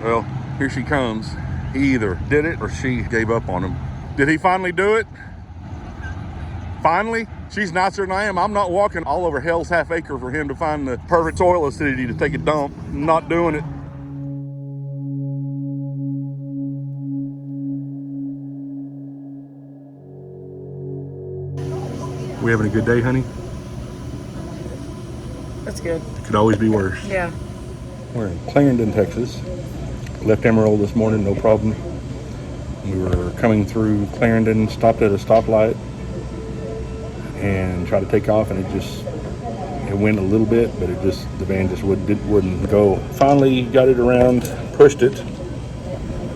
Well, here she comes. He either did it or she gave up on him. Did he finally do it? Finally? She's nicer than I am. I'm not walking all over hell's half acre for him to find the perfect soil acidity to take a dump. I'm not doing it. We having a good day, honey? That's good. Could always be worse. Yeah. We're in Clarendon, Texas. Left Emerald this morning, no problem. We were coming through Clarendon, stopped at a stoplight, and tried to take off, and it went a little bit, but the van just wouldn't go. Finally got it around, pushed it.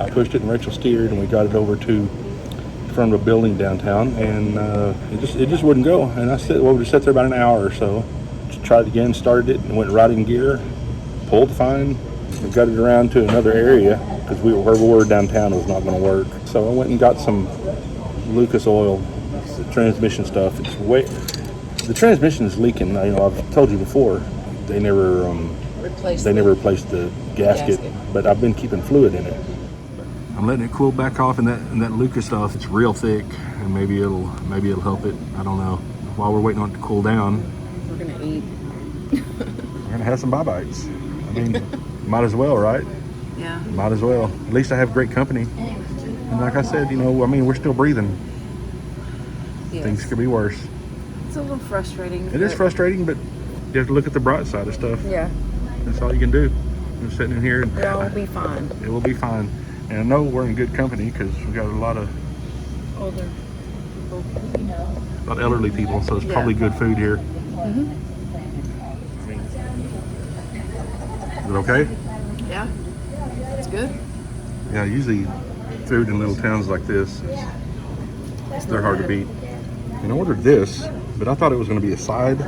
I pushed it, and Rachel steered, and we got it over to front of a building downtown, and it just wouldn't go. And I said, well, we sat there about an hour or so. Tried again, started it, and went right in gear. Pulled fine. We got it around to another area because where we were downtown was not going to work. So I went and got some Lucas oil, the transmission stuff. The transmission is leaking. I've told you before. They never replaced the gasket, but I've been keeping fluid in it. I'm letting it cool back off, and that Lucas stuff, it's real thick, and maybe it'll help it. I don't know. While we're waiting on it to cool down, we're gonna eat. We're gonna have some bye-bytes. I mean, might as well, right? Yeah. Might as well. At least I have great company. And like I said, we're still breathing. Yes. Things could be worse. It's a little frustrating. It is frustrating, but you have to look at the bright side of stuff. Yeah. That's all you can do. I'm sitting in here, and it'll be fine. It will be fine. And I know we're in good company because we got a lot of older people, a lot of elderly people, so it's probably good food here. Mm-hmm. Is it okay? Yeah, it's good. Yeah, usually food in little towns like this, they're hard to beat. And I ordered this, but I thought it was going to be a side,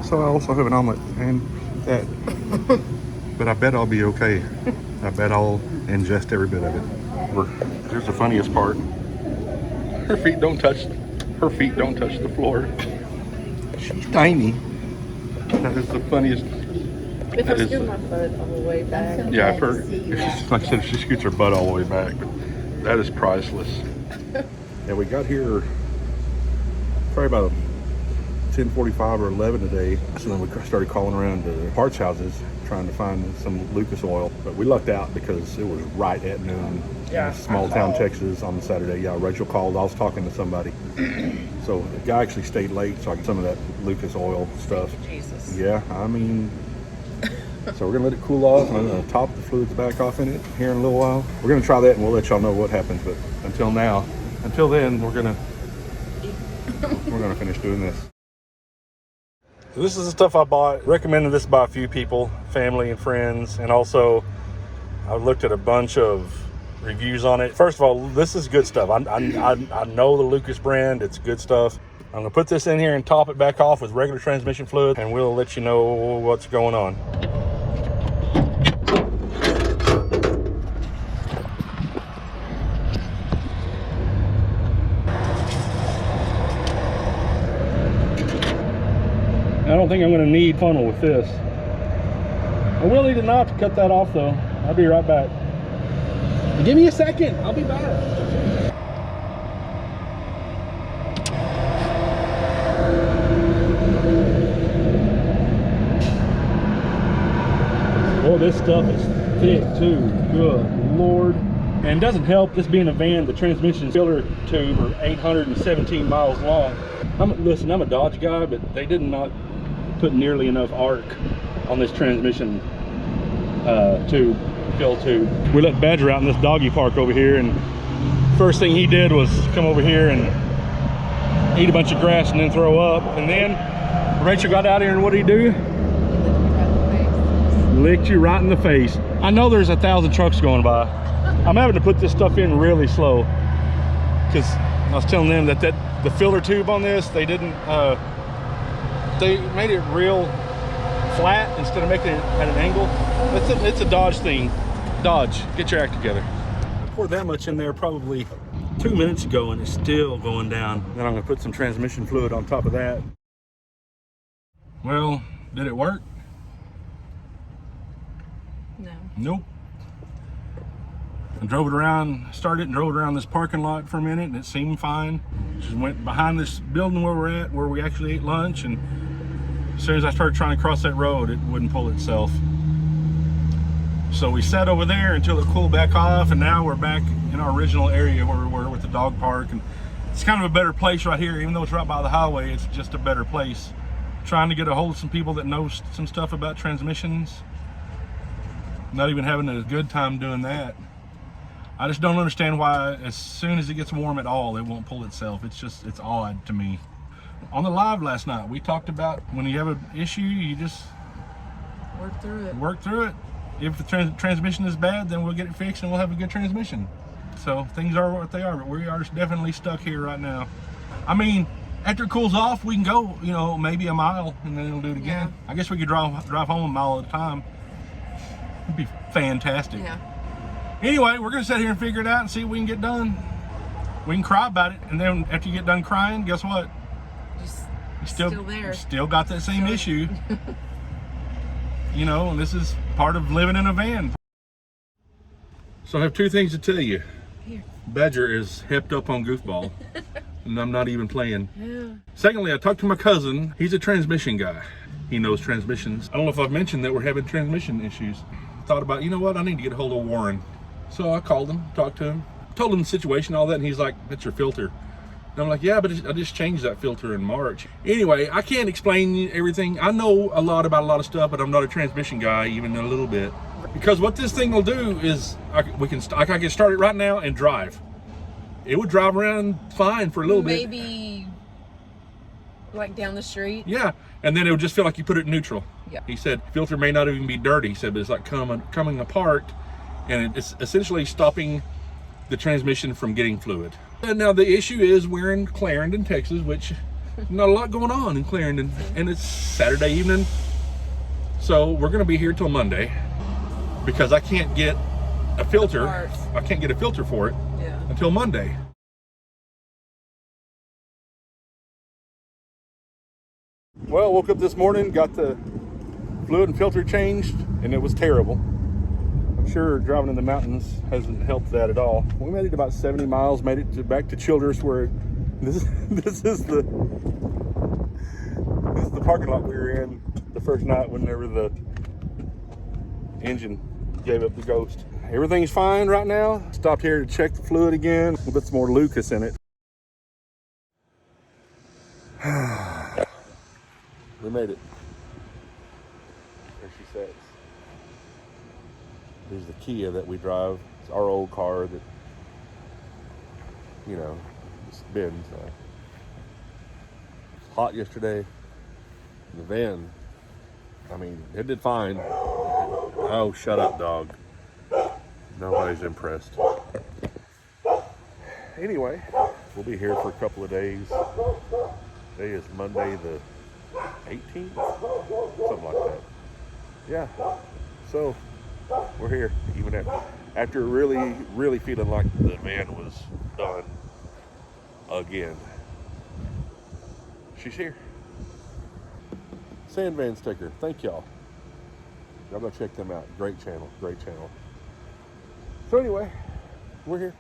so I also have an omelet and that. But I bet I'll be okay. I bet I'll ingest every bit of it. Here's the funniest part. Her feet don't touch the floor. She's tiny. That is the funniest. If I scoot my butt all the way back. Yeah, I've heard. Like I said, if she scoots her butt all the way back, but that is priceless. Yeah, we got here probably about 10:45 or 11 today. So then we started calling around to parts houses trying to find some Lucas oil, but we lucked out because it was right at noon in small town Texas on Saturday. Yeah, Rachel called. I was talking to somebody. So the guy actually stayed late, so I got some of that Lucas oil stuff. Jesus. Yeah, I mean, so we're gonna let it cool off, and I'm gonna top the fluids back off in it here in a little while. We're gonna try that, and we'll let y'all know what happens. But until then, we're gonna finish doing this. So this is the stuff I bought. Recommended this by a few people, family and friends, and also I looked at a bunch of reviews on it. First of all, this is good stuff. I know the Lucas brand. It's good stuff. I'm gonna put this in here and top it back off with regular transmission fluid, and we'll let you know what's going on. I don't think I'm going to need funnel with this. I will need a knife to cut that off though. I'll be right back. Give me a second. I'll be back. Oh, this stuff is thick too. Good Lord. And it doesn't help this being a van, the transmission filler tube are 817 miles long. Listen, I'm a Dodge guy, but they did not put nearly enough arc on this transmission fill tube. We let Badger out in this doggy park over here, and first thing he did was come over here and eat a bunch of grass and then throw up. And then Rachel got out here, and what did he do? Licked you right in the face. I know there's 1,000 trucks going by. I'm having to put this stuff in really slow because I was telling them that the filler tube on this, they didn't they made it real flat instead of making it at an angle. It's a Dodge thing. Dodge, get your act together. I poured that much in there probably 2 minutes ago, and it's still going down. Then I'm gonna put some transmission fluid on top of that. Well, did it work? No. Nope. I drove it around, started and drove it around this parking lot for a minute, and it seemed fine. Just went behind this building where we're at, where we actually ate lunch, and as soon as I started trying to cross that road, it wouldn't pull itself. So we sat over there until it cooled back off, and now we're back in our original area where we were with the dog park. And it's kind of a better place right here, even though it's right by the highway. It's just a better place. Trying to get a hold of some people that know some stuff about transmissions. Not even having a good time doing that. I just don't understand why as soon as it gets warm at all, it won't pull itself. It's odd to me. On the live last night, we talked about when you have an issue, you just work through it. If the transmission is bad, then we'll get it fixed and we'll have a good transmission. So things are what they are, but we are definitely stuck here right now. I mean, after it cools off, we can go, you know, maybe a mile and then it'll do it again. Yeah. I guess we could drive home a mile at a time. It'd be fantastic. Yeah. Anyway, we're gonna sit here and figure it out and see what we can get done. We can cry about it, and then after you get done crying, guess what? You're still there. You still got that same issue. You know, and this is part of living in a van. So I have two things to tell you. Here. Badger is hepped up on goofball, and I'm not even playing. Yeah. Secondly, I talked to my cousin. He's a transmission guy. He knows transmissions. I don't know if I've mentioned that we're having transmission issues. Thought about, you know what, I need to get a hold of Warren. So I called him, talked to him, told him the situation, all that, and he's like, that's your filter. And I'm like, yeah, but I just changed that filter in March. Anyway, I can't explain everything. I know a lot about a lot of stuff, but I'm not a transmission guy, even a little bit. Because what this thing will do is, I can start it right now and drive. It would drive around fine for a little bit. Maybe like down the street. Yeah, and then it would just feel like you put it in neutral. Yeah. He said filter may not even be dirty. He said, but it's like coming apart, and it's essentially stopping the transmission from getting fluid. And now the issue is we're in Clarendon, Texas, which not a lot going on in Clarendon, and it's Saturday evening. So we're gonna be here till Monday because I can't get a filter. I can't get a filter for it until Monday. Well, woke up this morning, got the fluid and filter changed, and it was terrible. I'm sure driving in the mountains hasn't helped that at all. We made it about 70 miles, made it back to Childress, where this is the parking lot we were in the first night whenever the engine gave up the ghost. Everything's fine right now. Stopped here to check the fluid again. We'll put some more Lucas in it. We made it. There she sits. There's the Kia that we drive. It's our old car that, you know, it's been. It's hot yesterday. The van, I mean, it did fine. Oh, shut up, dog. Nobody's impressed. Anyway, we'll be here for a couple of days. Today is Monday the 18th, something like that. Yeah, so we're here even after really feeling like the van was done again. She's here. Sandvan sticker, thank y'all. Y'all go check them out. Great channel. So anyway, we're here.